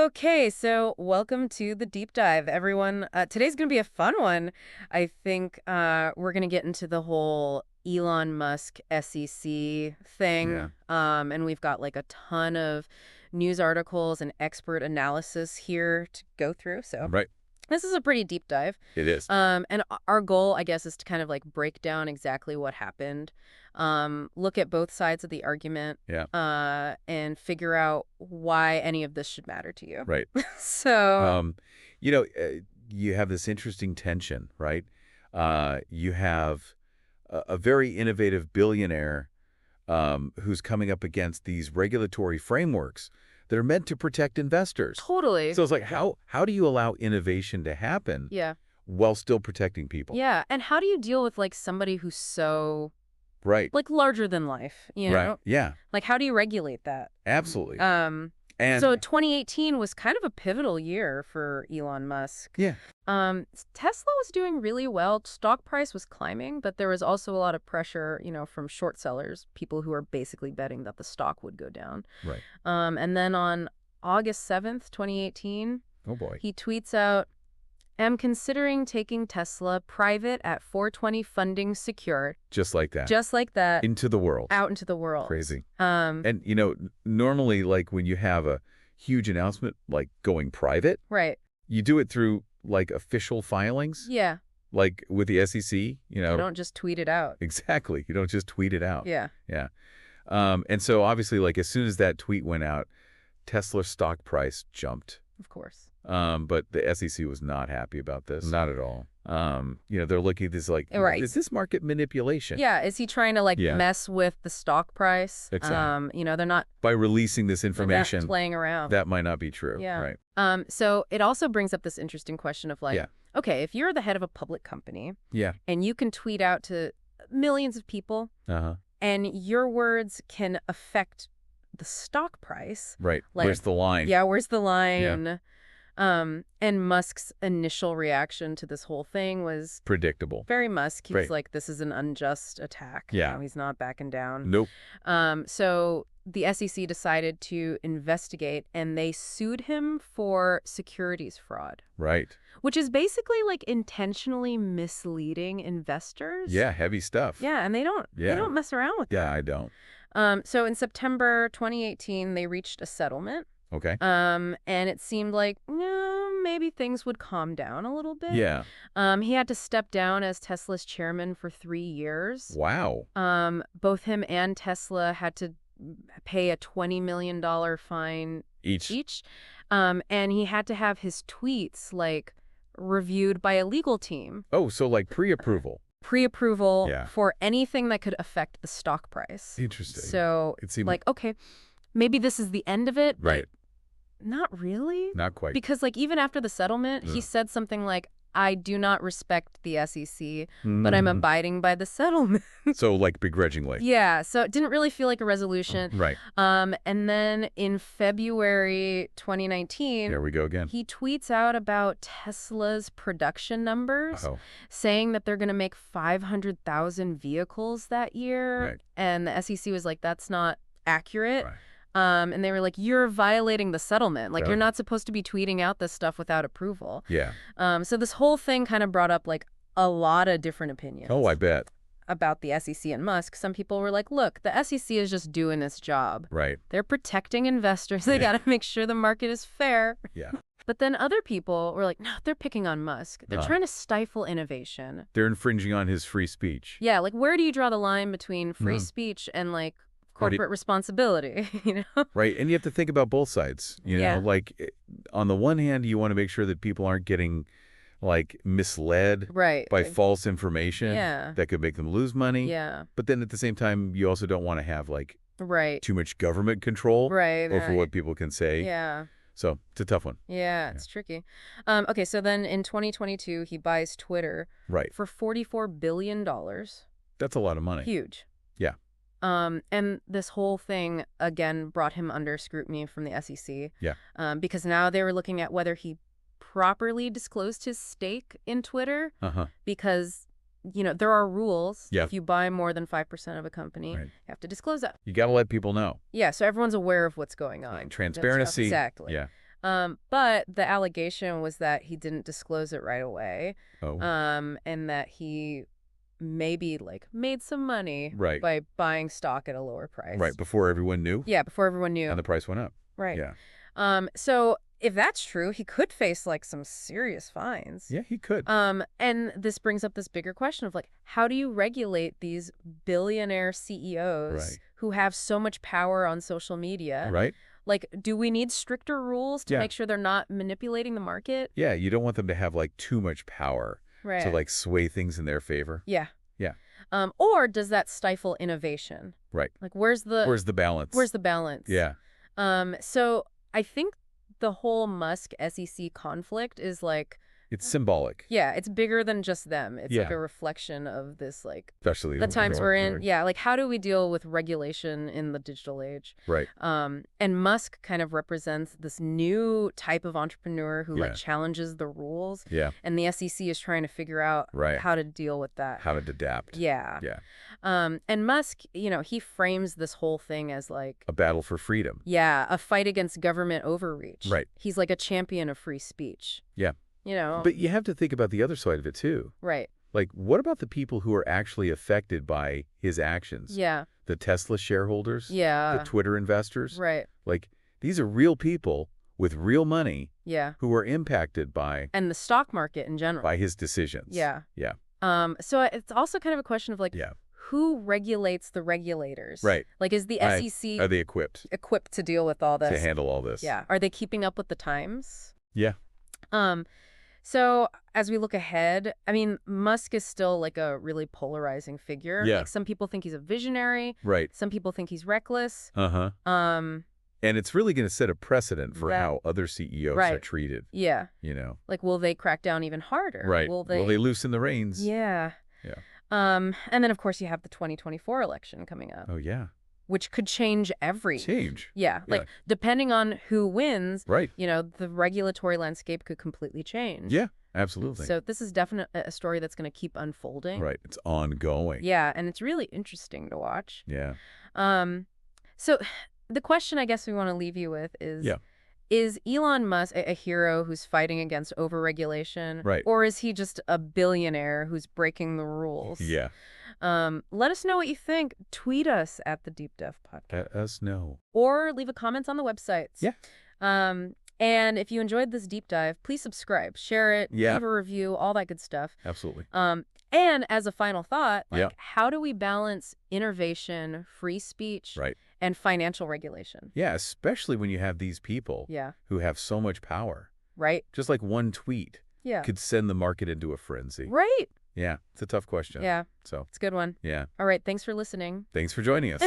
Okay, so welcome to the deep dive, everyone. Today's going to be a fun one. I think we're going to get into the whole Elon Musk SEC thing. Yeah. And we've got like a ton of news articles and expert analysis here to go through. So Right. this is a pretty deep dive. It is. And our goal, I guess, is to kind of like break down exactly what happened, look at both sides of the argument, Yeah. and figure out why any of this should matter to you. Right. So, Um, you know, you have this interesting tension, right? You have a very innovative billionaire who's coming up against these regulatory frameworks that are meant to protect investors. totally. So it's like, how do you allow innovation to happen Yeah. while still protecting people? Yeah. And how do you deal with like somebody who's so Right. like larger than life, you know? Right. Yeah. Like, how do you regulate that? Absolutely. And so 2018 was kind of a pivotal year for Elon Musk. Yeah. Tesla was doing really well. Stock price was climbing, but there was also a lot of pressure, from short sellers, people who are basically betting that the stock would go down. Right. And then on August 7th, 2018, Oh, boy. he tweets out, "Am considering taking Tesla private at 420 funding secured." Just like that. Just like that. Into the world. Out into the world. Crazy. And And, normally, like, when you have a huge announcement, like going private, right. you do it through, like, official filings, Yeah. like with the SEC, You don't just tweet it out. Exactly. You don't just tweet it out. Yeah. Yeah. And so, obviously, like, as soon as that tweet went out, Tesla's stock price jumped. Of course. But the SEC was not happy about this. Not at all. They're looking at this like, Right. is this market manipulation? Yeah, is he trying to like Yeah. mess with the stock price? Exactly. They're not By releasing this information, playing around. that might not be true. Yeah. Right. So it also brings up this interesting question of like, Yeah. okay, if you're the head of a public company Yeah. and you can tweet out to millions of people Uh-huh. and your words can affect the stock price. Right. Like- Where's the line? Yeah, where's the line? And Musk's initial reaction to this whole thing was Predictable. very Musk. He was Right. like, this is an unjust attack. Yeah. He's not backing down. Nope. So the SEC decided to investigate, and they sued him for securities fraud, Right. which is basically like intentionally misleading investors. Yeah. Heavy stuff. Yeah, and they don't mess around with Yeah, that. I don't. So in September 2018, they reached a settlement. Okay. And it seemed like maybe things would calm down a little bit. Yeah. He had to step down as Tesla's chairman for 3 years. Wow. Both him and Tesla had to pay a $20 million fine Each. and he had to have his tweets like reviewed by a legal team. Oh, so like pre-approval. Pre-approval Yeah. for anything that could affect the stock price. Interesting. So It seemed like, okay, maybe this is the end of it. but right. Not really. Not quite. Because like even after the settlement, he said something like, "I do not respect the SEC, but I'm Mhm. abiding by the settlement." So like begrudgingly. Yeah, so it didn't really feel like a resolution. Right. And then in February 2019, There we go again. he tweets out about Tesla's production numbers, Oh. saying that they're going to make 500,000 vehicles that year. Right. And the SEC was like, that's not accurate. Right. And they were like, you're violating the settlement. Like, Right. you're not supposed to be tweeting out this stuff without approval. Yeah. So this whole thing kind of brought up like a lot of different opinions Oh, I bet. about the SEC and Musk. Some people were like, look, the SEC is just doing its job. Right. They're protecting investors. They got to make sure the market is fair. Yeah. But then other people were like, no, they're picking on Musk. They're trying to stifle innovation. They're infringing on his free speech. Yeah, like where do you draw the line between free Mhm. speech and like How do you- corporate responsibility, Right. And you have to think about both sides. Yeah. Like on the one hand, you want to make sure that people aren't getting like misled Right. by false information Yeah. that could make them lose money. Yeah. But then at the same time, you also don't want to have like Right. too much government control Right. over right. what people can say. Yeah. So it's a tough one. Yeah, it's tricky. Okay, so then in 2022, he buys Twitter Right. for $44 billion. That's a lot of money. Huge. Yeah. And this whole thing, again, brought him under scrutiny from the SEC. Yeah. Because now they were looking at whether he properly disclosed his stake in Twitter Uh-huh. because, there are rules. Yeah. If you buy more than 5% of a company, Right. you have to disclose that. You got to let people know. Yeah, so everyone's aware of what's going on. Transparency. Exactly. Yeah. But the allegation was that he didn't disclose it right away, Oh, and that he maybe like made some money right. by buying stock at a lower Right. price. Before everyone knew, Yeah, before everyone and knew. the price went up. Right. Yeah. So if that's true, he could face like some serious fines. Yeah, he could. And this brings up this bigger question of like, how do you regulate these billionaire CEOs Right. who have so much power on social media? Right? Like, do we need stricter rules to Yeah. make sure they're not manipulating the market? Yeah, you don't want them to have, like, too much power to, Right. like, sway things in their favor. Yeah. Yeah. Or does that stifle innovation? Right. Like, where's the Where's the balance? where's the balance? Yeah. So I think the whole Musk SEC conflict is like, It's symbolic. yeah, it's bigger than just them. It's like Yeah. a reflection of this, like, Especially the times we're in. Right. Yeah, like how do we deal with regulation in the digital age? Right. And Musk kind of represents this new type of entrepreneur who Yeah. like challenges the rules. Yeah. And the SEC is trying to figure out Right. how to deal with that. How to adapt. Yeah. Yeah. And Musk, he frames this whole thing as like, A battle for freedom. yeah, a fight against government overreach. Right. He's like a champion of free speech. Yeah. But you have to think about the other side of it, too. right. Like, what about the people who are actually affected by his actions? Yeah. The Tesla shareholders? Yeah. The Twitter investors? Right. Like, these are real people with real money Yeah. who are impacted by And the stock market in general. his decisions. Yeah. Yeah. So it's also kind of a question of like, Yeah. who regulates the regulators? Right. Like, is the Right. SEC Are they equipped equipped to deal with all to this? handle all this? Yeah. Are they keeping up with the times? Yeah. So as we look ahead, I mean, Musk is still like a really polarizing figure. Yeah. Like some people think he's a visionary. Right. Some people think he's reckless. Uh-huh. Um, And it's really going to set a precedent for That- how other CEOs are Right. treated, yeah. you know. Like, will they crack down even harder? Right. Will Will they loosen the reins? Yeah. Yeah. And then, of course, you have the 2024 election coming up, Oh, yeah. which could change Change. Yeah, like Yeah. depending on who wins, Right. the regulatory landscape could completely change. Yeah, absolutely. So this is definitely a story that's going to keep unfolding. Right. It's ongoing. Yeah, and it's really interesting to watch. Yeah. So the question I guess we want to leave you with is, Yeah. is Elon Musk a hero who's fighting against overregulation? Right. Or is he just a billionaire who's breaking the rules? Yeah. Let us know what you think. Tweet us at the Deep Dive Podcast. Let us know. Or leave a comment on the websites. Yeah. And if you enjoyed this deep dive, please subscribe, share it, Yeah. leave a review, all that good stuff. Absolutely. And as a final thought, like, Yeah. how do we balance innovation, free speech, Right. and financial regulation? Yeah, especially when you have these people Yeah. who have so much power. Right? Just like one tweet Yeah. could send the market into a frenzy. Right. Yeah, it's a tough question. Yeah. So, It's a good one. yeah. All right. Thanks for listening. Thanks for joining us.